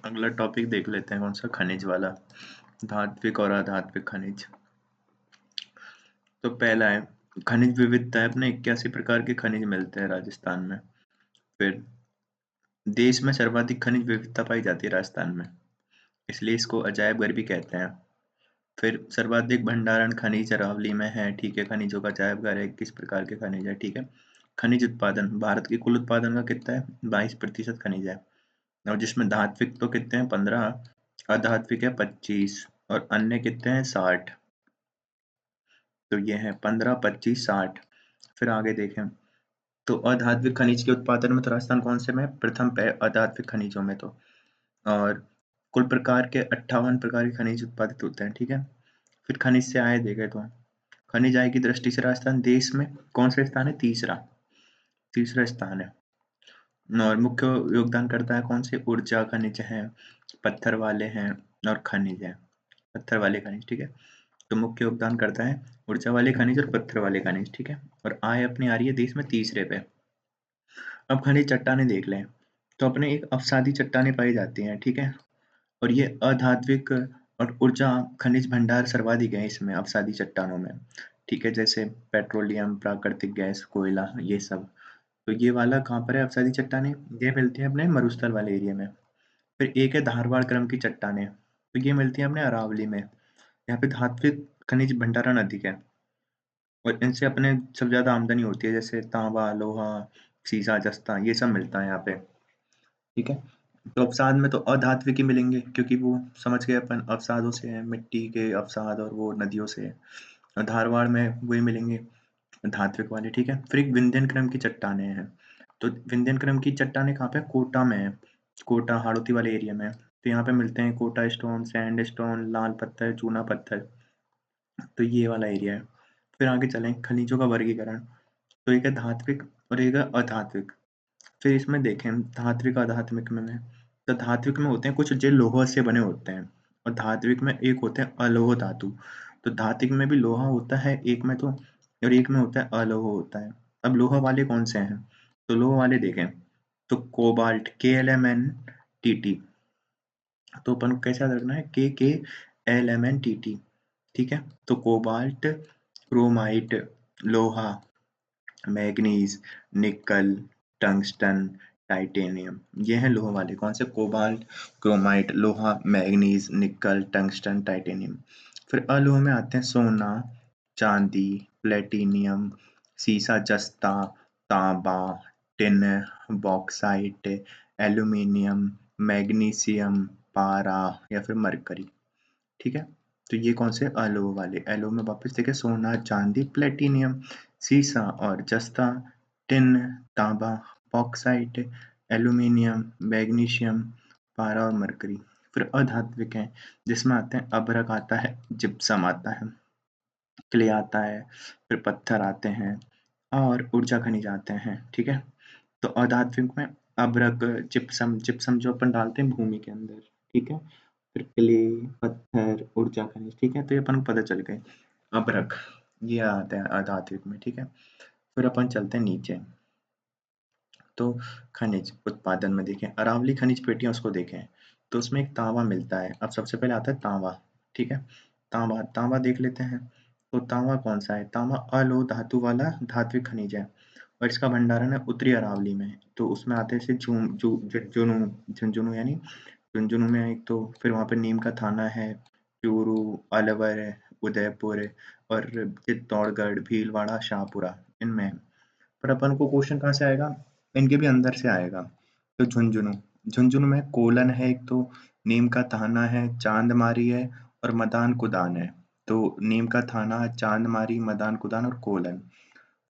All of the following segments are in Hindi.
अगला टॉपिक देख लेते हैं कौन सा, खनिज वाला। धात्विक और अधात्विक खनिज। तो पहला है खनिज विविधता है, अपने 81 प्रकार के खनिज मिलते हैं राजस्थान में। फिर देश में सर्वाधिक खनिज विविधता पाई जाती है राजस्थान में, इसलिए इसको अजायब घर भी कहते हैं। फिर सर्वाधिक भंडारण खनिज अरावली में है, ठीक है। खनिजों का अजायब घर है, किस प्रकार के खनिज है, ठीक है। खनिज उत्पादन, भारत की कुल उत्पादन का कितना है, 22% खनिज है। और जिसमें धात्विक तो कितने हैं, 15, अधात्विक है 25, और अन्य कितने हैं, 60। तो ये है 15, 25, 60। फिर आगे देखें तो अधात्विक खनिज के उत्पादन में तो राजस्थान कौन से में प्रथम पे अधात्विक खनिजों में तो। और कुल प्रकार के 58 प्रकार के खनिज उत्पादित होते हैं, ठीक है। फिर खनिज से आय देखें तो खनिज आय की दृष्टि से राजस्थान देश में कौन सा स्थान है, तीसरा तीसरा स्थान है। और मुख्य योगदान करता है कौन से, ऊर्जा खनिज है, पत्थर वाले हैं, और खनिज है, पत्थर वाले खनिज, ठीक है। तो मुख्य योगदान करता है ऊर्जा वाले खनिज और पत्थर वाले खनिज, ठीक है। और आय अपनी आ रही है देश में तीसरे पे। अब खनिज चट्टानें देख लें तो अपने एक अवसादी चट्टानें पाई जाती हैं, ठीक है। और ये अधात्विक और ऊर्जा खनिज भंडार सर्वाधिक है इसमें अवसादी चट्टानों में, ठीक है। जैसे पेट्रोलियम, प्राकृतिक गैस, कोयला, ये सब। तो ये वाला कहाँ पर है, अवसादी चट्टानें, ये मिलती है अपने मरुस्थल वाले एरिया में। फिर एक है धारवाड़ क्रम की चट्टानें, तो ये मिलती है अपने अरावली में। यहाँ पे धात्विक खनिज भंडारण अधिक है, और इनसे अपने सबसे ज्यादा आमदनी होती है, जैसे तांबा, लोहा, सीसा, जस्ता, ये सब मिलता है यहाँ पे, ठीक है। तो अवसाद में तो अधात्विक ही मिलेंगे, क्योंकि वो समझ गए अपन अवसादों से है, मिट्टी के अवसाद, और वो नदियों से है। और धारवाड़ में वही मिलेंगे धात्विक वाले, ठीक है। फिर एक विंध्यन क्रम की चट्टानें हैं, तो विंध्यन क्रम की चट्टानें कहाँ पे, कोटा में है। कोटा हाड़ौती वाले एरिया में। तो यहाँ पे मिलते हैं कोटा स्टोन, सैंड स्टोन, लाल पत्थर, चूना पत्थर। तो ये वाला एरिया है। फिर आगे चलें, खनिजों का वर्गीकरण। तो एक है धात्विक और एक है अधात्विक। फिर इसमें देखें धात्विक अधात्विक में, तो धात्विक में होते हैं कुछ जो लोहा से बने होते हैं, और धात्विक में एक होते हैं अलोह धातु। तो धात्विक में भी लोहा होता है एक में तो, और एक में होता है अलोह होता है। अब लोहा वाले कौन से हैं, तो लोहा वाले देखें तो कोबाल्ट, KLMNTT। तो अपन को कैसा रखना है, KKLMNTT, ठीक है। तो कोबाल्ट, क्रोमाइट, लोहा, मैग्नीज, निकल, टंगस्टन, टाइटेनियम, ये हैं लोहा वाले कौन से, कोबाल्ट, क्रोमाइट, लोहा, मैग्नीज, निकल, टंगस्टन, टाइटेनियम। फिर अलोह में आते हैं सोना, चांदी, प्लेटिनियम, सीसा, जस्ता, तांबा, टिन, बॉक्साइट, एल्यूमिनियम, मैग्नीशियम, पारा, या फिर मरकरी, ठीक है। तो ये कौन से, अलोह वाले। एलो में वापस देखें सोना, चांदी, प्लेटिनियम, सीसा और जस्ता, टिन, तांबा, बॉक्साइट, एल्यूमिनियम, मैग्नीशियम, पारा और मरकरी। फिर अधात्विक है, जिसमें आते हैं अभ्रक आता है, जिप्सम आता है, क्ले आता है, फिर पत्थर आते हैं, और ऊर्जा खनिज आते हैं, ठीक है। तो अधात्विक में अभ्रक, जिप्सम, जिप्सम जो अपन डालते हैं भूमि के अंदर, ठीक है। फिर क्ले, पत्थर, ऊर्जा खनिज, ठीक है। तो ये अपन को पता चल गए। अभ्रक ये आता है अधात्विक में, ठीक है। फिर अपन चलते हैं नीचे, तो खनिज उत्पादन में देखें अरावली खनिज पेटियां, उसको देखें तो उसमें एक तांबा मिलता है। अब सबसे पहले आता है तांबा, ठीक है। तांबा, तांबा देख लेते हैं। तो तांबा कौन सा है, तांबा अलोह धातु वाला धात्विक खनिज है, और इसका भंडारण है उत्तरी अरावली में। तो उसमें आते हैं झुंझुनू, झुंझुनू यानी झुंझुनू में एक तो, फिर वहाँ पे नीम का थाना है, चूरू, अलवर, उदयपुर, और चित्तौड़गढ़, भीलवाड़ा, शाहपुरा, इनमें है। पर अपन को क्वेश्चन कहाँ से आएगा, इनके भी अंदर से आएगा। तो झुंझुनू, झुंझुनू में कोलन है एक तो, नीम का थाना है, चांदमारी है, और मदान कुदान है। तो नीम का थाना, चांदमारी, मदान कुदान और कोलन।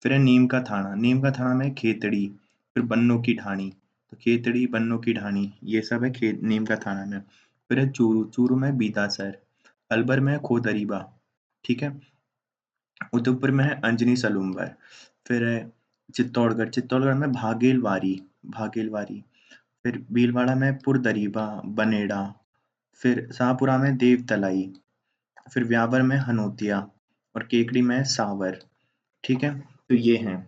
फिर है नीम का थाना, नीम का थाना में खेतड़ी, फिर बन्नों की ढाणी। तो खेतड़ी, बन्नों की ढाणी, ये सब है खेत नीम का थाना में। फिर है चूरू, चूरू में बीतासर, अलवर में है खोदरीबा, ठीक है। उदयपुर में है अंजनी सलूम्बर। फिर है चित्तौड़गढ़, चित्तौड़गढ़ में भागेलवारी, भागेलवारी। फिर भीलवाड़ा में पुरदरीबा, बनेड़ा। फिर शाहपुरा में देवतलाई। फिर व्यावर में हनोतिया, और केकड़ी में है सावर, ठीक है। तो ये हैं,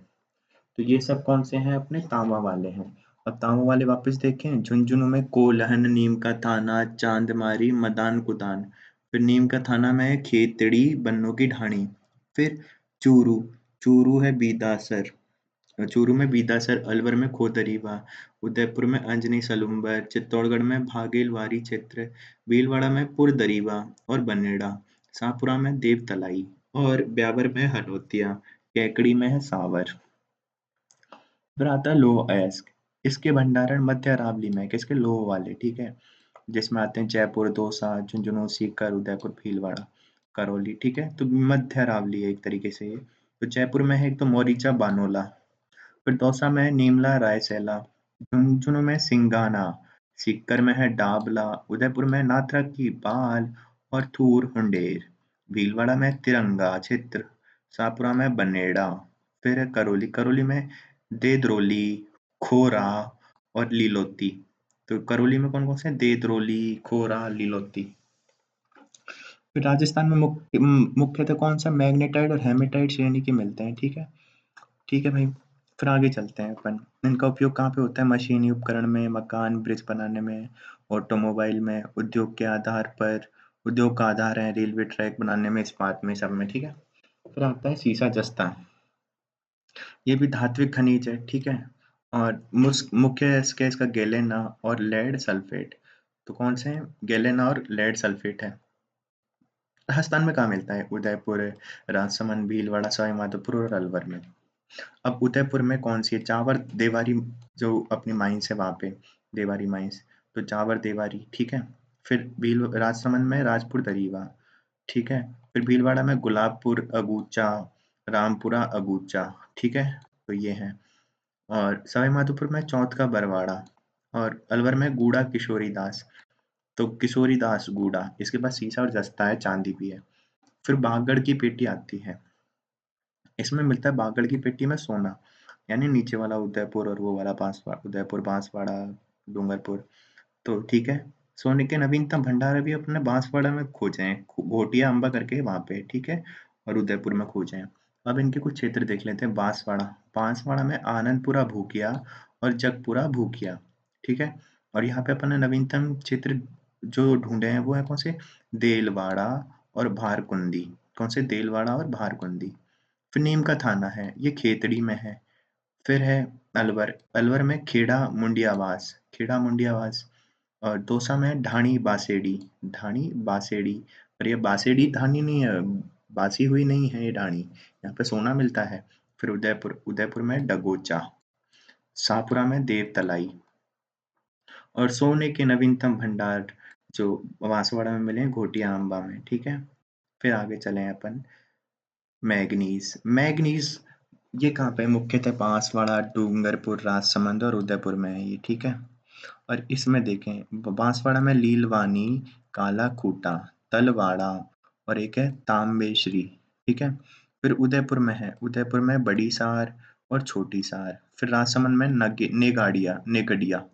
तो ये सब कौन से हैं, अपने तांबा वाले हैं। अब तांबा वाले वापस देखें, झुंझुनू में कोल्हन, नीम का थाना, चांदमारी, मदान कुदान। फिर नीम का थाना में है खेतड़ी, बन्नों की ढाणी। फिर चूरू, चूरू है बीदासर, चूरू में बीदासर, अलवर में खोतरीवा, उदयपुर में अंजनी सलुम्बर, चित्तौड़गढ़ में भागेलवारी क्षेत्र, भीलवाड़ा में पुरदरीवा और बनेड़ा, शाहपुरा में देवतलाई और ब्यावर में हनोतिया, कैकड़ी में है सावर। फिर आता है लोह अयस्क। इसके भंडारण मध्य अरावली में है, किसके? लोह वाले, ठीक है, जिसमें आते हैं जयपुर, दौसा, झुंझुनू, सीकर, उदयपुर, भीलवाड़ा, करौली, ठीक है। तो मध्य अरावली है एक तरीके से ये। तो जयपुर में है एक तो मोरीचा, बानोला। फिर दौसा में है नीमला, रायसैला, झुंझुनू में सिंगाना, सीकर में है डाबला, उदयपुर में नाथरा की बाल और थूर हुंडेर, भीलवाड़ा में तिरंगा क्षेत्र, शाहपुरा में बनेड़ा। फिर है करौली, करौली में देदरोली, खोरा और लीलोती। तो करौली में कौन कौन से? देदरोली, खोरा, लीलोती। फिर राजस्थान में मुख्यतः कौन सा? मैग्नेटाइट और हेमेटाइट श्रेणी के मिलते हैं, ठीक है। ठीक है भाई, फिर आगे चलते हैं अपन। इनका उपयोग कहाँ पे होता है? मशीनी उपकरण में, मकान ब्रिज बनाने में, ऑटोमोबाइल में, उद्योग के आधार पर, उद्योग का आधार है रेलवे ट्रैक बनाने में, इस्पात में, सब में, ठीक है। फिर आता है सीसा जस्ता, ये भी धात्विक खनिज है, ठीक है। और मुख्य इसका गैलेना और लेड सल्फेट। तो कौन से हैं? गैलेना और लेड सल्फेट है। राजस्थान में कहाँ मिलता है? उदयपुर, राजसमंद, भीलवाड़ा, सवाईमाधोपुर और अलवर में। अब उदयपुर में कौन सी है? जावर देवारी, जो अपनी माइंस है वहां पे, देवारी माइंस। तो जावर देवारी, ठीक है। फिर भील राजसमंद में राजपुर दरीवा, ठीक है। फिर भीलवाड़ा में गुलाबपुर, अगूचा, रामपुरा, अगूचा, ठीक है। तो ये है। और सवाईमाधोपुर में चौथ का बरवाड़ा और अलवर में गूढ़ा किशोरी दास। तो किशोरी दास गूढ़ा, इसके पास सीसा और जस्ता है, चांदी भी है। फिर बागड़ की पेटी आती है, इसमें मिलता है बागड़ की पेटी में सोना, यानी नीचे वाला उदयपुर और वो वाला बांसवाड़ा, उदयपुर, बांसवाड़ा, डूंगरपुर। तो ठीक है। सोने के नवीनतम भंडार अभी अपने बांसवाड़ा में खोजे हैं, घोटिया अंबा करके वहां पे, ठीक है। और उदयपुर में खोजे हैं। अब इनके कुछ क्षेत्र देख लेते हैं। बांसवाड़ा, बांसवाड़ा में आनंदपुरा भूकिया और जगपुरा भूकिया, ठीक है। और यहाँ पे अपन ने नवीनतम क्षेत्र जो ढूंढे हैं वो है कौन से? देलवाड़ा और भारकुंदी। कौन से? देलवाड़ा और भारकुंदी। फिर नीम का थाना है, ये खेतड़ी में है। फिर है अलवर, अलवर में खेड़ा मुंडियावास, खेड़ा मुंडियावास। और दौसा में ढाणी बासेड़ी, ढाणी बासेड़ी। पर ये बासेड़ी ढाणी नहीं है, बासी हुई नहीं है ये ढाणी, यहाँ पे सोना मिलता है। फिर उदयपुर, उदयपुर में डगोचा, शाहपुरा में देवतलाई। और सोने के नवीनतम भंडार जो बांसवाड़ा में मिले हैं, घोटिया अंबा में, ठीक है। फिर आगे चले अपन। मैग्नीज, मैग्नीज ये कहाँ पे है? मुख्यतः बांसवाड़ा, डूंगरपुर, राजसमंद और उदयपुर में है ये, ठीक है। और इसमें देखें, बांसवाड़ा में लीलवानी, काला खूटा, तलवाड़ा और एक है तांबेश्वरी, ठीक है। फिर उदयपुर में है, उदयपुर में बड़ी सार और छोटी सार। फिर राजसमंद में नेगाड़िया, नेगड़िया,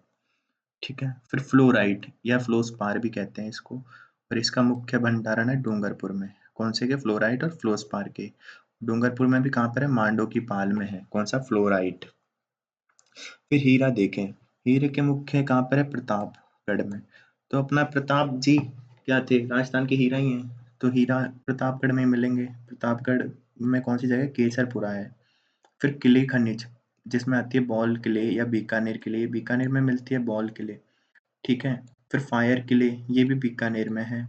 ठीक है। फिर फ्लोराइट या फ्लोस्पार भी कहते हैं इसको। और इसका मुख्य भंडारण है डूंगरपुर में। कौन से के? फ्लोराइट और फ्लोस्पार के। डूंगरपुर में भी कहाँ पर है? मांडो की पाल में है। कौन सा? फ्लोराइट। फिर हीरा देखें, हीरे के मुख्य कहाँ पर है? प्रतापगढ़ में। तो अपना प्रताप जी क्या थे? राजस्थान के हीरा ही हैं, तो हीरा प्रतापगढ़ में ही मिलेंगे। प्रतापगढ़ में कौन सी जगह? केसरपुरा है। फिर किले खनिज, जिसमें आती है बौल किले या बीकानेर किले, बीकानेर में मिलती है बौल किले, ठीक है। फिर फायर किले, ये भी बीकानेर में है।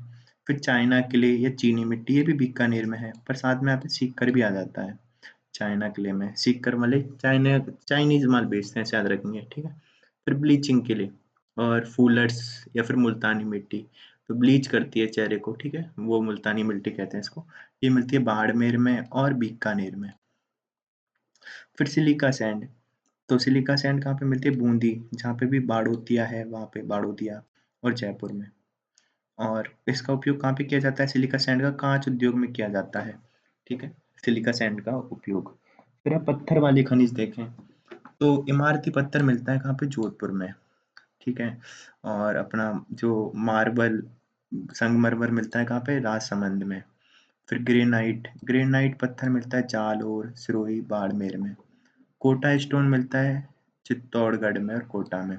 फिर चाइना किले या चीनी मिट्टी, ये भी बीकानेर में है, पर साथ में यहाँ पे सीकर भी आ जाता है। चाइना किले में सीकर वाले चाइना चाइनीज माल बेचते हैं, याद रखेंगे, ठीक है। फिर ब्लीचिंग किले और फूलर्स या फिर मुल्तानी मिट्टी, तो ब्लीच करती है चेहरे को, ठीक है, वो मुल्तानी मिट्टी कहते हैं इसको। ये मिलती है बाड़मेर में और बीकानेर में। फिर सिलिका सैंड, तो सिलिका सैंड कहाँ पे मिलती है? बूंदी, जहाँ पे भी बाड़ोतिया है वहाँ पे, बाड़ोतिया और जयपुर में। और इसका उपयोग कहाँ पे किया जाता है? सिलिका सैंड का कांच उद्योग में किया जाता है, ठीक है, सिलिका सैंड का उपयोग। फिर आप पत्थर वाले खनिज देखें, तो इमारती पत्थर मिलता है कहाँ पे? जोधपुर में, ठीक है। और अपना जो मार्बल, संगमरमर मिलता है कहाँ पे? राजसमंद में। फिर ग्रेनाइट, ग्रेनाइट पत्थर मिलता है जालौर, सिरोही, बाड़मेर में। कोटा स्टोन मिलता है चित्तौड़गढ़ में और कोटा में।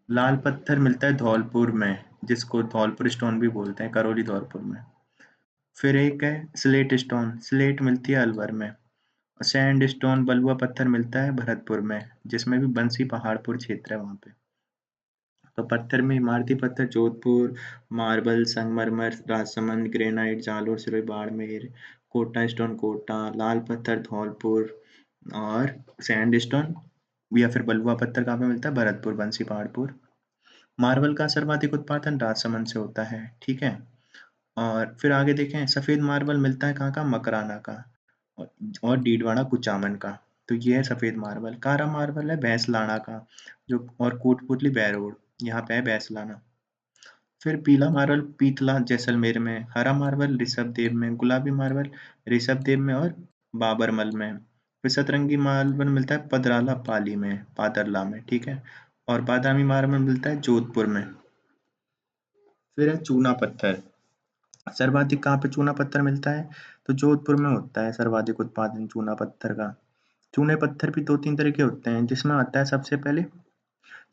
लाल पत्थर मिलता है धौलपुर में, जिसको धौलपुर स्टोन भी बोलते हैं, करौली धौलपुर में। फिर एक है स्लेट स्टोन, स्लेट मिलती है अलवर में। सैंड स्टोन बलुआ पत्थर मिलता है भरतपुर में, जिसमें भी बंसी पहाड़पुर क्षेत्र है वहां पे। तो पत्थर में इमारती पत्थर जोधपुर, मार्बल संगमरमर राजसमंद, ग्रेनाइट जालोर सिरोही बाड़मेर, कोटा स्टोन कोटा, लाल पत्थर धौलपुर और सैंड स्टोन या फिर बलुआ पत्थर कहाँ पे मिलता है? भरतपुर बंसी पहाड़पुर। मार्बल का सर्वाधिक उत्पादन राजसमंद से होता है, ठीक है। और फिर आगे देखें, सफेद मार्बल मिलता है कहाँ का? मकराना का और डीडवाना कुचामन का। तो ये है सफेद मार्बल। कारा मार्बल है भैंसलाना का, जो और कोटपुतली बैरोड, यहाँ पे है भैंसलाना। फिर पीला मार्बल पीतला जैसलमेर में, हरा मार्बल ऋषभदेव में, गुलाबी मार्बल ऋषभदेव में और बाबरमल में। फिर सतरंगी मार्बल मिलता है पदराला पाली में, पादरला में, ठीक है। और बादामी मार्बल मिलता है जोधपुर में। फिर है चूना पत्थर। सर्वाधिक कहाँ पे चूना पत्थर मिलता है? तो जोधपुर में होता है सर्वाधिक उत्पादन चूना पत्थर का। चूने पत्थर भी दो तीन तरह के होते हैं, जिसमें आता है सबसे पहले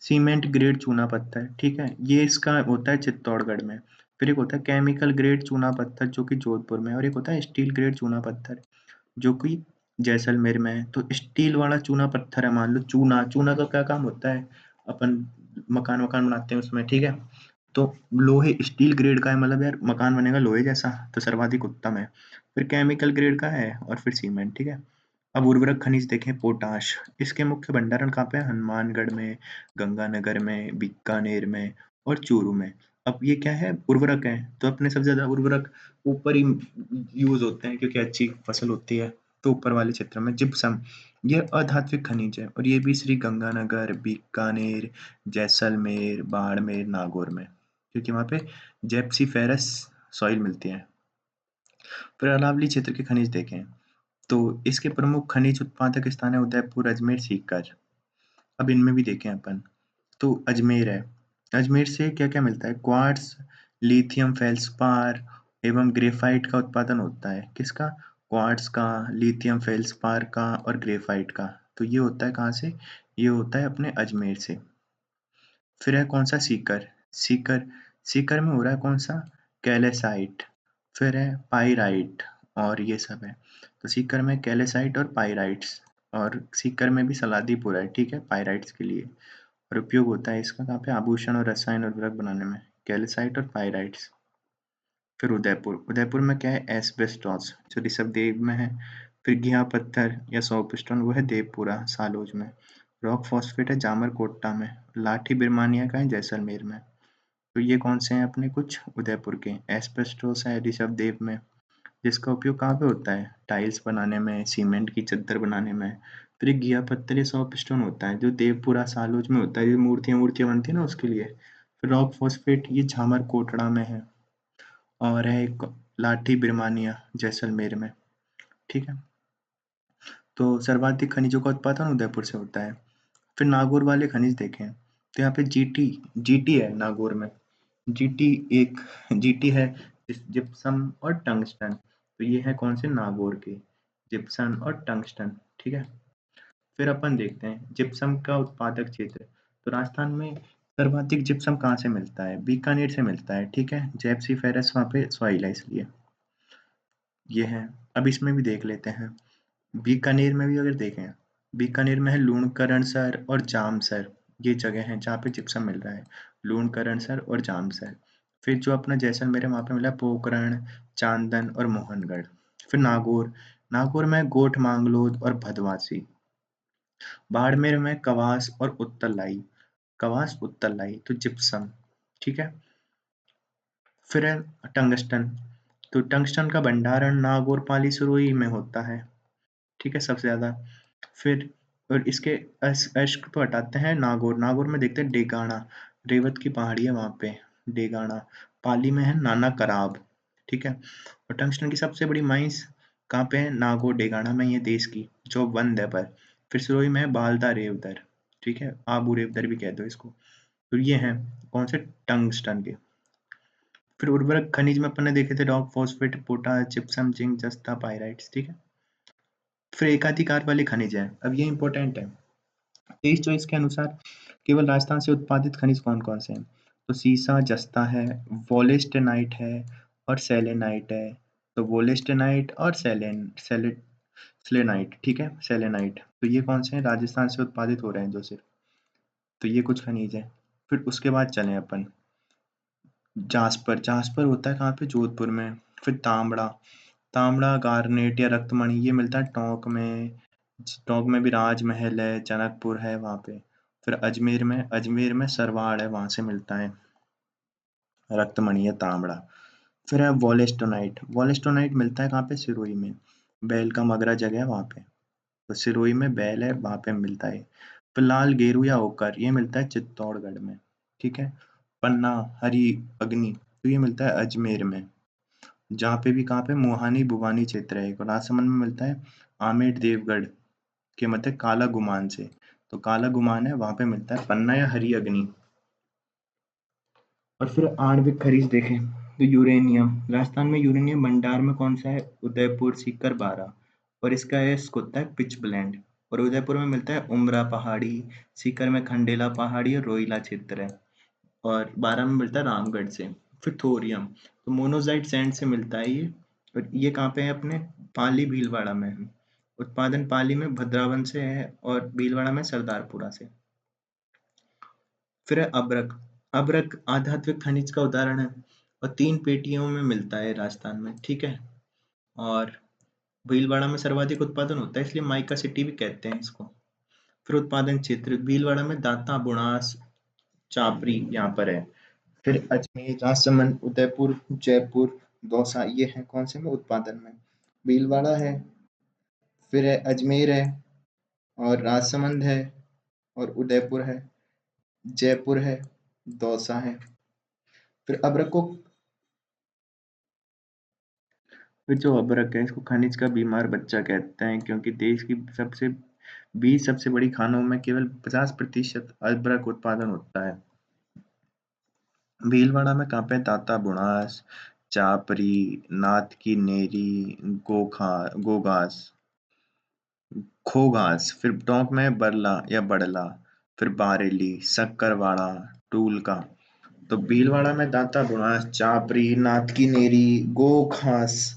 सीमेंट ग्रेड चूना पत्थर, ठीक है, ये इसका होता है चित्तौड़गढ़ में। फिर एक होता है केमिकल ग्रेड चूना पत्थर जो कि जोधपुर में, और एक होता है स्टील ग्रेड चूना पत्थर जो कि जैसलमेर में है। तो स्टील वाला चूना पत्थर है, मान लो चूना, चूना का क्या काम होता है? अपन मकान वकान बनाते हैं उसमें, ठीक है। तो लोहे स्टील ग्रेड का है, मतलब यार मकान बनेगा लोहे जैसा, तो सर्वाधिक उत्तम है। फिर केमिकल ग्रेड का है और फिर सीमेंट, ठीक है। अब उर्वरक खनिज देखें, पोटाश। इसके मुख्य भंडारण कहाँ पे है? हनुमानगढ़ में, गंगानगर में, बीकानेर में और चूरू में। अब ये क्या है? उर्वरक है, तो अपने सबसे ज्यादा उर्वरक ऊपर ही यूज होते हैं क्योंकि अच्छी फसल होती है। तो ऊपर वाले क्षेत्र में जिप्सम, ये अधात्विक खनिज है और ये भी श्री गंगानगर, बीकानेर, जैसलमेर, बाड़मेर, नागौर में, क्योंकि वहाँ पे जेप्सीफेरस सॉइल मिलती है। फिर अरावली क्षेत्र के खनिज देखें, तो इसके प्रमुख खनिज उत्पादक स्थान है उदयपुर, अजमेर, सीकर। अब इनमें भी देखें अपन, तो अजमेर है। अजमेर से क्या क्या मिलता है? क्वार्ट्स, लिथियम फेल्सपार एवं ग्रेफाइट का उत्पादन होता है। किसका? क्वार्ट्स का, लिथियम फेल्सपार का और ग्रेफाइट का। तो ये होता है कहाँ से? ये होता है अपने अजमेर से। फिर है कौन सा? सीकर। सीकर, सीकर में हो रहा है कौन सा? कैलेसाइट। फिर है पाइराइट और ये सब है। तो सीकर में कैलेसाइट और पाइराइट्स, और सीकर में भी सलादीपुर है, ठीक है, पाइराइट्स के लिए। और उपयोग होता है इसका कहाँ पे? आभूषण और रसायन उर्वरक बनाने में, कैल्साइट और पाइराइट्स। फिर उदयपुर, उदयपुर में क्या है? एस्बेस्टॉस जो ऋषभदेव में है। फिर घिया पत्थर या सोपस्टोन वो है देवपुरा सालोज में। रॉक फॉस्फेट है जामरकोटा में। लाठी बिरमानिया का है जैसलमेर में। तो ये कौन से हैं अपने? कुछ उदयपुर के। एस्बेस्टोस है ऋषभदेव में, जिसका उपयोग कहाँ पे होता है? टाइल्स बनाने में, सीमेंट की चद्दर बनाने में। फिर एक घिया पत्थर या सॉफ्ट स्टोन होता है जो देवपुरा सालोज में होता है, जो मूर्तियां मूर्तियां बनती है ना उसके लिए। फिर रॉक फॉस्फेट ये झामर कोटड़ा में है। और है एक लाठी बिरमानिया जैसलमेर में, ठीक है। तो सर्वाधिक खनिजों का उत्पादन उदयपुर से होता है। फिर नागौर वाले खनिज देखें, तो यहाँ पे जीटी, जीटी है नागौर में। जीटी एक जीटी है जिप्सम और टंगस्टन। तो ये है कौन से? नागौर के, जिप्सम और टंगस्टन, ठीक है। फिर अपन देखते हैं जिप्सम का उत्पादक क्षेत्र। तो राजस्थान में सर्वाधिक जिप्सम कहाँ से मिलता है? बीकानेर से मिलता है, ठीक है। जेप्सी फेरस वहाँ पे सॉइल है इसलिए ये है। अब इसमें भी देख लेते हैं, बीकानेर में भी अगर देखें, बीकानेर में है लूणकरणसर और जामसर, ये जगह है जहाँ पे जिप्सम मिल रहा है, लूणकरणसर और जामसर। फिर जो अपना जैसलमेर है वहाँ पे मिला पोखरण, चांदन और मोहनगढ़। फिर नागौर, नागौर में गोठ मांगलोद और भदवासी। बाड़मेर में कवास और उत्तरलाई, कवास उत्तरलाई तो जिप्सम, ठीक है। फिर है टंगस्टन, तो टंगस्टन का भंडारण नागौर पाली सुरोही में होता है, ठीक है, सबसे ज्यादा। फिर और इसके अश्क तो हटाते हैं नागौर, नागौर में देखते हैं डेगाना, रेवत की पहाड़ी है वहां पे, डेगाना। पाली में है नाना कराब, ठीक है। और टंगस्टन की सबसे बड़ी माइंस कहाँ पे है? नागौर डेगाना में, ये देश की जो बंद है पर। फिर सिरोही में है बालदा रेवदर, ठीक है, आबू रेवदर भी कह दो इसको। तो ये हैं कौन से? टंगस्टन के। फिर उर्वरक खनिज में अपन ने देखे थे rock phosphate, potash, gypsum, zinc, जस्ता, पाइराइट्स, ठीक है। फिर एकाधिकार वाले खनिज है, अब ये इंपॉर्टेंट है। 23 चॉइस के अनुसार केवल राजस्थान से उत्पादित खनिज कौन-कौन से हैं? तो सीसा, जस्ता है, वोलेस्टेनाइट है और सेलेनाइट है। तो वोलेस्टेनाइट और सेलेनाइट, ठीक है? सेलेनाइट। तो ये कौन से हैं? राजस्थान से उत्पादित हो रहे हैं जो सिर्फ। तो ये कुछ खनिज हैं। फिर उसके बाद चलें अपन जास्पर। जास्पर होता है कहाँ पे? जोधपुर में। फिर तांबड़ा। तांबड़ा, गार्नेट या रक्तमणि ये मिलता है टोंक में। टोंक में भी राजमहल है, जनकपुर है वहाँ पे। फिर अजमेर में सरवाड़ है, वहाँ से मिलता है रक्तमणि या तांबड़ा। फिर है वोलेस्टोनाइट। वोलेस्टोनाइट मिलता है कहाँ पे? सिरोही में। बैल का मगरा जगह है वहाँ पे। तो सिरोही में बैल है, वहाँ पे मिलता है। फिर लाल गेरू या ओकर ये मिलता है चित्तौड़गढ़ में, ठीक है। पन्ना, हरी अग्नि तो ये मिलता है अजमेर में। जहाँ पे भी कहाँ पे? मोहानी भुवानी क्षेत्र है। एक और राजसमंद में मिलता है आमेर देवगढ़ के मध्य काला गुमान से। तो काला गुमान है, वहाँ पे मिलता है पन्ना या हरी अग्नि। और फिर आणविक खनिज देखें तो यूरेनियम। राजस्थान में यूरेनियम भंडार में कौन सा है? उदयपुर, सीकर, बारा। और इसका इसको होता है पिच ब्लेंड। और उदयपुर में मिलता है उमरा पहाड़ी, सीकर में खंडेला पहाड़ी और रोइला क्षेत्र है। और बारह में मिलता है रामगढ़ से। फिर थोरियम तो मोनोजाइट सैंड से मिलता है ये। और ये कहाँ पे है? अपने पाली भीलवाड़ा में है। उत्पादन पाली में भद्रावन से है और भीलवाड़ा में सरदारपुरा से। फिर है अब्रक। अब्रक आधात्विक खनिज का उदाहरण है और 3 पेटियों में मिलता है राजस्थान में, ठीक है। और भीलवाड़ा में सर्वाधिक उत्पादन होता है, इसलिए माइका सिटी भी कहते हैं इसको। फिर उत्पादन क्षेत्र भीलवाड़ा में दांता, बुनास, चापरी यहाँ पर है। फिर अजमेर, राजसमंद, उदयपुर, जयपुर, दौसा ये है कौन से में? उत्पादन में। भीलवाड़ा है, फिर है अजमेर है और राजसमंद है और उदयपुर है, जयपुर है, दौसा है। फिर अब्रक को फिर जो अबरक है इसको खनिज का बीमार बच्चा कहते हैं क्योंकि देश की 20 सबसे बड़ी खानों में केवल 50% अबरक उत्पादन होता है। भीलवाड़ा में कहाँ पे? दाता बुनास, चापरी, नाथ की नेरी, गोघास, खोघास। फिर टोंक में बरला या बड़ला। फिर बारेली, सक्करवाड़ा, टूलका। तो भीलवाड़ा में दाता बुनास, चापरी, नाथ की नेरी, गोघास।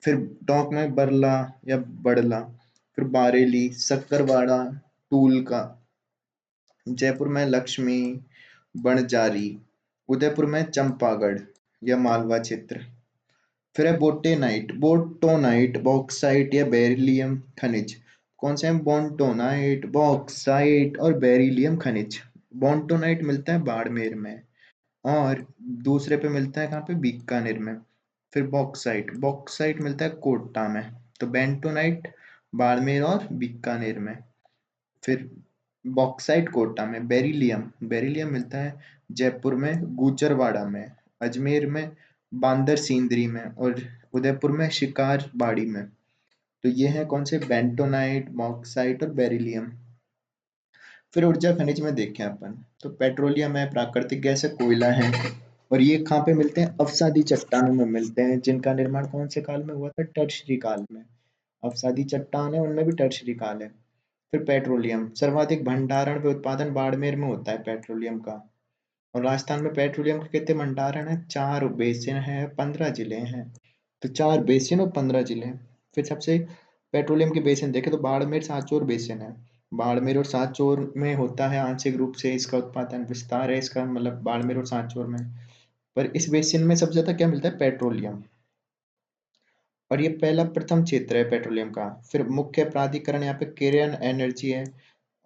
फिर टोंक में बरला या बड़ला। फिर बारेली, सक्करवाड़ा, टूलका। जयपुर में लक्ष्मी, बणजारी। उदयपुर में चंपागढ़ या मालवा क्षेत्र। फिर है बोटोनाइट, बॉक्साइट या बेरिलियम खनिज। कौन से हैं? बोंटोनाइट, बॉक्साइट और बेरिलियम खनिज। बोंटोनाइट मिलता है बाड़मेर में और दूसरे पे मिलता है कहाँ पे? बीकानेर में। फिर बॉक्साइट बॉक्साइट मिलता है कोटा में। तो बेंटोनाइट बाड़मेर और बीकानेर में। फिर बॉक्साइट कोटा में। बेरिलियम बेरिलियम मिलता है जयपुर में, गुजरवाड़ा में, अजमेर में, बांदर सिंदरी में और उदयपुर में शिकारबाड़ी में। तो ये है कौन से? बेंटोनाइट, बॉक्साइट और बेरिलियम। फिर ऊर्जा खनिज में देखें अपन तो पेट्रोलियम है, प्राकृतिक गैस है, कोयला है। और ये कहाँ पे मिलते हैं? अवसादी चट्टानों में मिलते हैं जिनका निर्माण कौन से काल में हुआ था? टर्शरी काल में। अवसादी चट्टान है उनमें भी टर्शरी काल है। फिर पेट्रोलियम सर्वाधिक भंडारण व उत्पादन बाड़मेर में होता है पेट्रोलियम का। और राजस्थान में पेट्रोलियम के कितने भंडारण है? 4 बेसिन है, 15 जिले हैं। तो 4 बेसिन और 15 जिले। फिर सबसे पेट्रोलियम के बेसिन देखें तो बाड़मेर, सांचौर बेसिन है। बाड़मेर और सांचौर में होता है आंशिक रूप से इसका उत्पादन। विस्तार है इसका, मतलब बाड़मेर और सांचौर में। पर इस बेसिन में सबसे ज्यादा क्या मिलता है? पेट्रोलियम। और ये पहला प्रथम क्षेत्र है पेट्रोलियम का। फिर मुख्य प्राधिकरण यहाँ पे केरियन एनर्जी है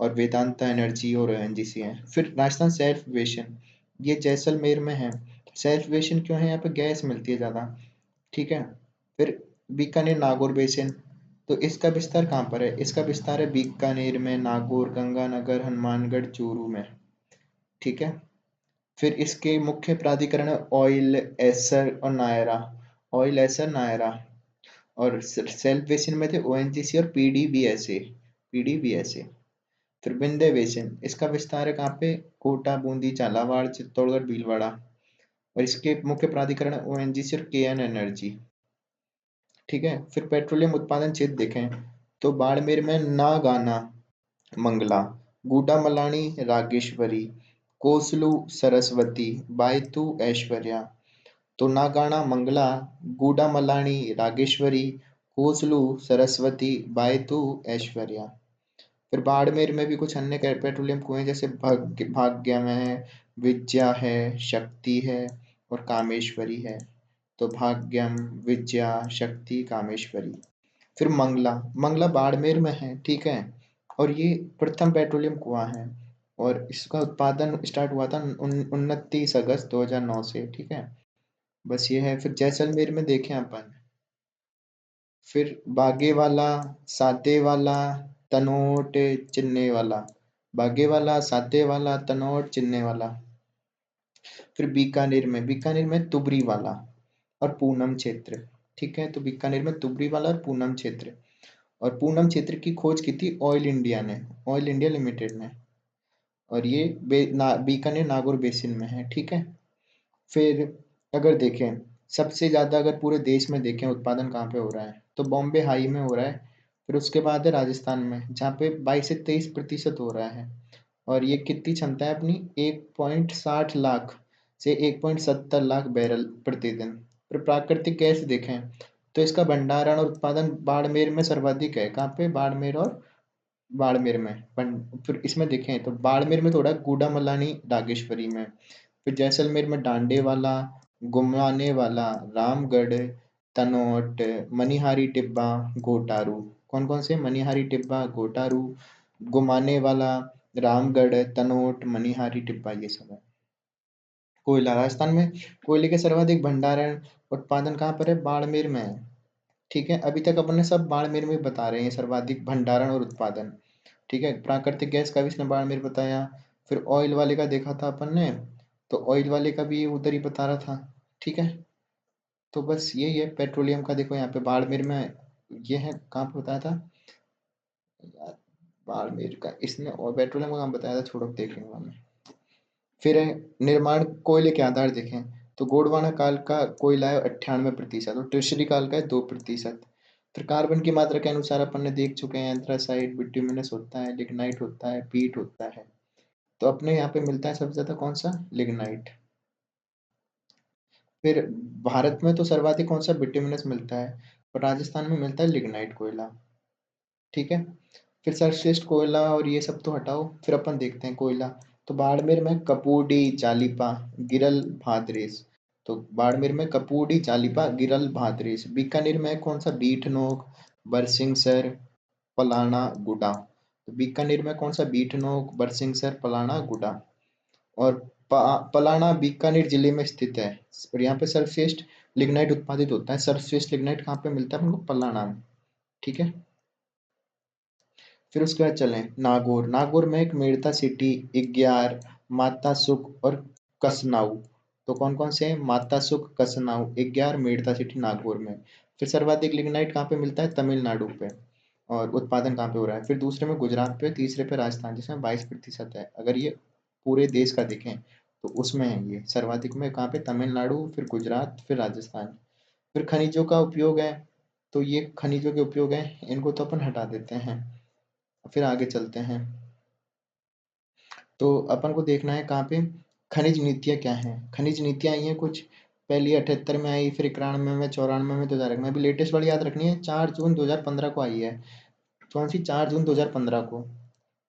और वेदांता एनर्जी और ओएनजीसी है। फिर राजस्थान सेल्फ वेशन, ये जैसलमेर में है। सेल्फ वेशन क्यों है? यहाँ पे गैस मिलती है ज्यादा, ठीक है। फिर बीकानेर नागौर बेसिन, तो इसका विस्तार कहाँ पर है? इसका विस्तार है बीकानेर में, नागौर, गंगानगर, हनुमानगढ़, चूरू में, ठीक है। फिर इसके मुख्य प्राधिकरण है ऑयल एसर और नायरा। Oil Acer, Naira. और सेल्फ बेसिन में थे ओएनजीसी और पीडीवीएसए। पीडीवीएसए। फिर विंध्य बेसिन, इसका विस्तार है कहाँ पे? कोटा, बूंदी, झालावाड़, चित्तौड़गढ़, भीलवाड़ा। और इसके मुख्य प्राधिकरण है ओएनजीसी और केएन एनर्जी, ठीक है। फिर पेट्रोलियम उत्पादन क्षेत्र देखें तो बाड़मेर में नागाना, मंगला, गूडामलानी रागेश्वरी, कोसलू सरस्वती, बायतू ऐश्वर्या। तो नागाना मंगला, गूडामलानी रागेश्वरी, कोसलू सरस्वती, बायतू ऐश्वर्या। फिर बाड़मेर में भी कुछ अन्य पेट्रोलियम कुएं जैसे भाग्यम है, विद्या है, शक्ति है और कामेश्वरी है। तो भाग्यम, विद्या, शक्ति, कामेश्वरी। फिर मंगला, मंगला बाड़मेर में है, ठीक है। और ये प्रथम पेट्रोलियम कुआं है और इसका उत्पादन स्टार्ट हुआ था 29 अगस्त 2009 से, ठीक है। बस ये है। फिर जैसलमेर में देखें अपन, फिर बागेवाला, सातेवाला, तनोट, चिन्नेवाला। बागेवाला, सातेवाला, तनोट, चिन्नेवाला। फिर बीकानेर में तुबरी वाला और पूनम क्षेत्र, ठीक है। तो बीकानेर में तुबरी वाला और पूनम क्षेत्र। और पूनम क्षेत्र की खोज की थी ऑयल इंडिया ने, ऑयल इंडिया लिमिटेड ने। और ये बीकानेर नागौर बेसिन में है, ठीक है। फिर अगर देखें सबसे ज़्यादा, अगर पूरे देश में देखें उत्पादन कहाँ पे हो रहा है, तो बॉम्बे हाई में हो रहा है। फिर उसके बाद है राजस्थान में, जहाँ पे 22 से 23% हो रहा है। और ये कितनी क्षमता है अपनी, 1.60 लाख से 1.70 लाख बैरल प्रतिदिन। फिर प्राकृतिक गैस देखें तो इसका भंडारण और उत्पादन बाड़मेर में सर्वाधिक है। कहाँ पे, बाड़मेर और बाड़मेर में। फिर इसमें देखें तो बाड़मेर में थोड़ा, गूडामलानी डागेश्वरी में। फिर जैसलमेर में डांडे वाला, गुमाने वाला, रामगढ़, तनोट, मनिहारी टिब्बा, गोटारू। कौन कौन से, मनिहारी टिब्बा, गोटारू, गुमाने वाला, रामगढ़, तनोट, मनिहारी टिब्बा, ये सब है। कोयला, राजस्थान में कोयले के सर्वाधिक भंडारण उत्पादन कहाँ पर है, बाड़मेर में है, ठीक है। अभी तक अपन ने सब बाड़मेर में बता रहे हैं सर्वाधिक भंडारण और उत्पादन, ठीक है। प्राकृतिक गैस का भी इसने बाड़मेर बताया। फिर ऑयल वाले का देखा था अपन ने, तो ऑयल वाले का भी उधर ही बता रहा था, ठीक है। तो बस यही है पेट्रोलियम का। देखो यहाँ पे बाड़मेर में ये है, कहाँ पे बताया था यार, बाड़मेर का इसने, और पेट्रोलियम का काम बताया था, छोड़ो देख लूंगा मैं। फिर है निर्माण कोयले के आधार देखें तो गोंडवाना काल का कोयला है 98% और टर्शरी काल का है 2%। फिर कार्बन की मात्रा के अनुसार अपन ने देख चुके हैं, एंथ्रासाइट, बिट्यूमिनस होता है, लिग्नाइट होता है, पीट होता है। तो अपने यहाँ पे मिलता है सबसे ज्यादा कौन सा, लिग्नाइट। फिर भारत में तो सर्वाधिक कौन सा, बिट्यूमिनस मिलता है, और राजस्थान में मिलता है लिग्नाइट कोयला, ठीक है। फिर सर्वश्रेष्ठ कोयला और ये सब तो हटाओ, फिर अपन देखते हैं कोयला। तो बाड़मेर में कपूडी, जालिपा, गिरल, भादरेस। तो बाड़मेर में कपूडी, जालिपा, गिरल, भादरेस। बीकानेर में कौन सा, बीठनोक, बरसिंहसर, पलाना, गुडा। तो बीकानेर में कौन सा, बीठनोक, बरसिंहसर, पलाना, गुडा। और पलाना बीकानेर जिले में स्थित है। और यहाँ पे सर्वश्रेष्ठ लिग्नाइट उत्पादित होता है। सर्वश्रेष्ठ लिग्नाइट कहाँ पे मिलता है हमको, पलाना में, ठीक है। फिर उसके बाद चलें नागौर। नागौर में एक मेड़ता सिटी, इग्यार, माता सुख और कसनाऊ। तो कौन कौन से हैं, माता सुख, कसनाऊ, इग्यार, मेड़ता सिटी, नागौर में। फिर सर्वाधिक लिग्नाइट कहाँ पे मिलता है, तमिलनाडु पे। और उत्पादन कहाँ पे हो रहा है, फिर दूसरे में गुजरात पे, तीसरे पे राजस्थान, जिसमें 22% है। अगर ये पूरे देश का देखें तो उसमें है ये सर्वाधिक में, कहाँ पे, तमिलनाडु, फिर गुजरात, फिर राजस्थान। फिर खनिजों का उपयोग है, तो ये खनिजों के उपयोग है, इनको तो अपन हटा देते हैं। फिर आगे चलते हैं, तो अपन को देखना है कहाँ पे, खनिज नीतियाँ क्या हैं। खनिज नीतियाँ आई हैं कुछ, पहली 78 में आई, फिर 91 में, 94 में, 2001 में। अभी लेटेस्ट वाली याद रखनी है, 4 जून 2015 को आई है। कौन सी, 4 जून 2015 को।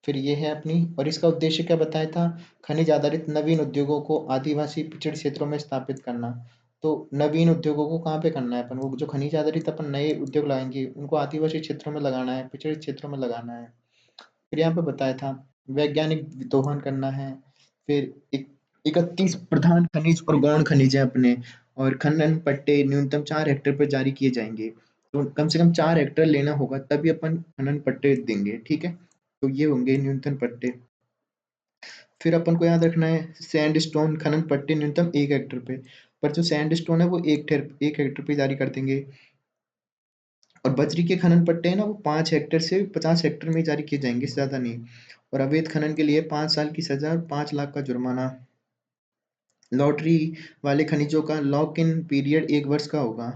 फिर ये है अपनी, और इसका उद्देश्य क्या बताया था, खनिज आधारित नवीन उद्योगों को आदिवासी पिछड़े क्षेत्रों में स्थापित करना। तो नवीन उद्योगों को कहाँ पे करना है अपन को, जो खनिज आधारित अपन नए उद्योग लगाएंगे उनको आदिवासी क्षेत्रों में लगाना है, पिछड़े क्षेत्रों में लगाना है। फिर यहाँ पे बताया था वैज्ञानिक दोहन करना है। फिर 31 प्रधान खनिज और गौण खनिज है अपने, और खनन पट्टे न्यूनतम 4 हेक्टेयर पर जारी किए जाएंगे। तो कम से कम 4 हेक्टेयर लेना होगा तभी अपन खनन पट्टे देंगे, ठीक है। तो ये होंगे न्यूनतम पट्टे। फिर अपन को याद रखना है सैंडस्टोन खनन पट्टे न्यूनतम 1 हेक्टेयर पे, पर जो सैंडस्टोन है वो 1 हेक्टेयर पे जारी कर देंगे। और बजरी के खनन पट्टे हैं ना, वो 5 हेक्टेयर से 50 हेक्टेयर में ही जारी किए जाएंगे, इससे ज्यादा नहीं। और अवैध खनन के लिए 5 साल की सजा और 5 लाख का जुर्माना। लॉटरी वाले खनिजों का लॉक इन पीरियड 1 वर्ष का होगा।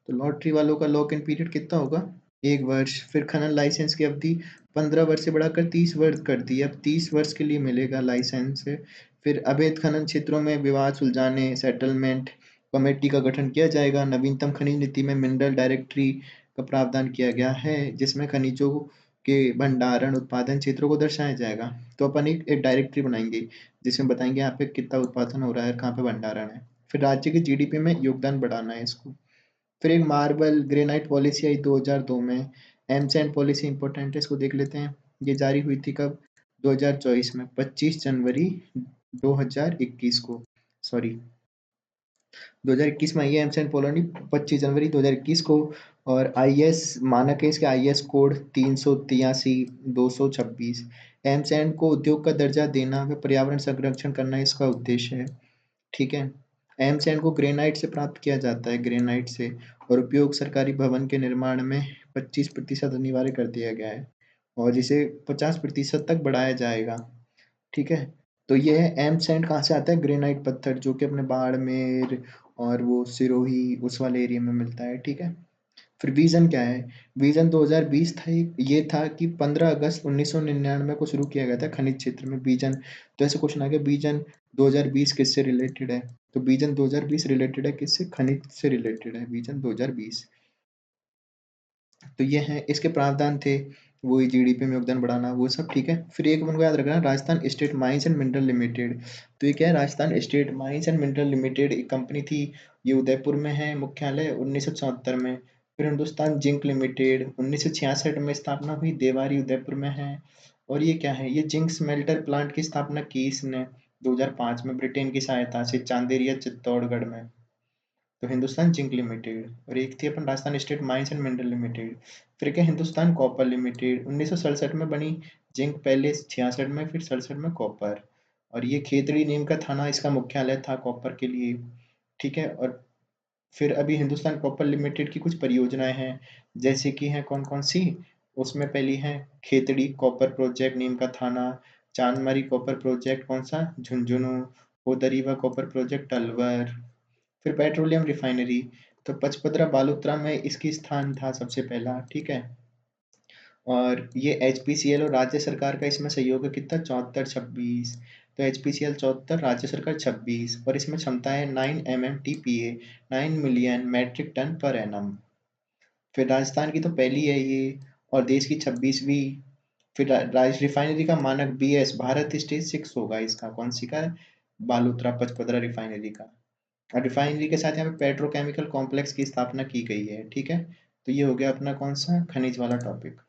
तो लॉटरी वालों का लॉक इन पीरियड कितना होगा, 1 वर्ष। फिर खनन लाइसेंस की अवधि 15 वर्ष से बढ़ाकर 30 वर्ष कर दी। अब 30 वर्ष के लिए मिलेगा लाइसेंस। फिर अवैध खनन क्षेत्रों में विवाद सुलझाने सेटलमेंट कमेटी का गठन किया जाएगा। नवीनतम खनिज नीति में मिनरल डायरेक्टरी का प्रावधान किया गया है, जिसमें खनिजों के भंडारण उत्पादन क्षेत्रों को दर्शाया जाएगा। तो अपन एक डायरेक्टरी बनाएंगे जिसमें बताएंगे यहाँ पे कितना उत्पादन हो रहा है और कहाँ पे भंडारण है। फिर राज्य के जीडीपी में योगदान बढ़ाना है इसको। फिर एक मार्बल ग्रेनाइट पॉलिसी आई 2002 में। एमसैंड पॉलिसी इंपॉर्टेंट है, इसको देख लेते हैं। ये जारी हुई थी कब? 2024 में, 25 जनवरी 2021 को, सॉरी 2021 में आई है एमसैंड पॉलिसी, 25 जनवरी 2021 को। और आईएस मानक है इसके, आईएस कोड 383-226। एमसैंड को उद्योग का दर्जा देना व पर्यावरण संरक्षण करना इसका उद्देश्य है। ठीक है। एमसैंड को ग्रेनाइट से प्राप्त किया जाता है, ग्रेनाइट से, और उपयोग सरकारी भवन के निर्माण में 25% अनिवार्य कर दिया गया है और जिसे 50% तक बढ़ाया जाएगा। ठीक है। तो ये है एमसैंड कहाँ से आता है? ग्रेनाइट पत्थर, जो कि अपने बाड़मेर और वो सिरोही उस वाले एरिया में मिलता है। ठीक है। फिर विजन क्या है? विजन 2020 था, ये था कि 15 अगस्त 1999 को शुरू किया गया था खनिज क्षेत्र में विजन। तो ऐसे क्वेश्चन आ गया, विजन 2020 किससे रिलेटेड है? तो विजन 2020 रिलेटेड है किससे? खनिज से रिलेटेड है विजन 2020। तो ये है इसके प्रावधान थे, वो जीडीपी में योगदान बढ़ाना, वो सब ठीक है। फिर एक अपन को याद रखना, Rajasthan state mines and mineral limited. तो ये क्या है? Rajasthan state mines and mineral limited एक कंपनी थी, ये उदयपुर में है, मुख्यालय 1974 में। फिर हिंदुस्तान जिंक लिमिटेड 1966 में स्थापना हुई, देवारी उदयपुर में है। और ये क्या है? ये जिंक स्मेल्टर प्लांट की स्थापना की इसने 2005 में ब्रिटेन की सहायता से, चांदेरिया चित्तौड़गढ़ में। तो हिंदुस्तान जिंक लिमिटेड। और एक थी अपन Rajasthan state mines and mineral limited. फिर क्या? हिंदुस्तान कॉपर लिमिटेड 1967 में बनी, जिंक पहले 66 में, फिर 67 में कॉपर। और ये खेतड़ी नीम का थाना इसका मुख्यालय था कॉपर के लिए। ठीक है। और फिर अभी हिंदुस्तान कॉपर लिमिटेड की कुछ परियोजनाएं हैं, जैसे कि हैं कौन कौन सी? उसमें पहली है खेतड़ी कॉपर प्रोजेक्ट नीम का थाना, चांदमारी कॉपर प्रोजेक्ट कौन सा? झुंझुनू, कोदरीवा कॉपर प्रोजेक्ट अलवर। फिर पेट्रोलियम रिफाइनरी, तो पचपदरा बालोतरा में इसकी स्थान था सबसे पहला। ठीक है। और ये एचपीसीएल और राज्य सरकार का इसमें सहयोग है कितना? 74-26। तो एचपीसीएल 74, राज्य सरकार 26, और इसमें क्षमता है 9 MMTPA, 9 million metric ton per annum. फिर राजस्थान की तो पहली है ये, और देश की 26वीं। फिर रिफाइनरी का मानक बीएस, भारत स्टेज 6 होगा इसका, कौन सी का? बालोतरा पचपदरा रिफाइनरी का। और रिफाइनरी के साथ यहाँ पे पेट्रोकेमिकल कॉम्प्लेक्स की स्थापना की गई है। ठीक है। तो ये हो गया अपना कौन सा? खनिज वाला टॉपिक।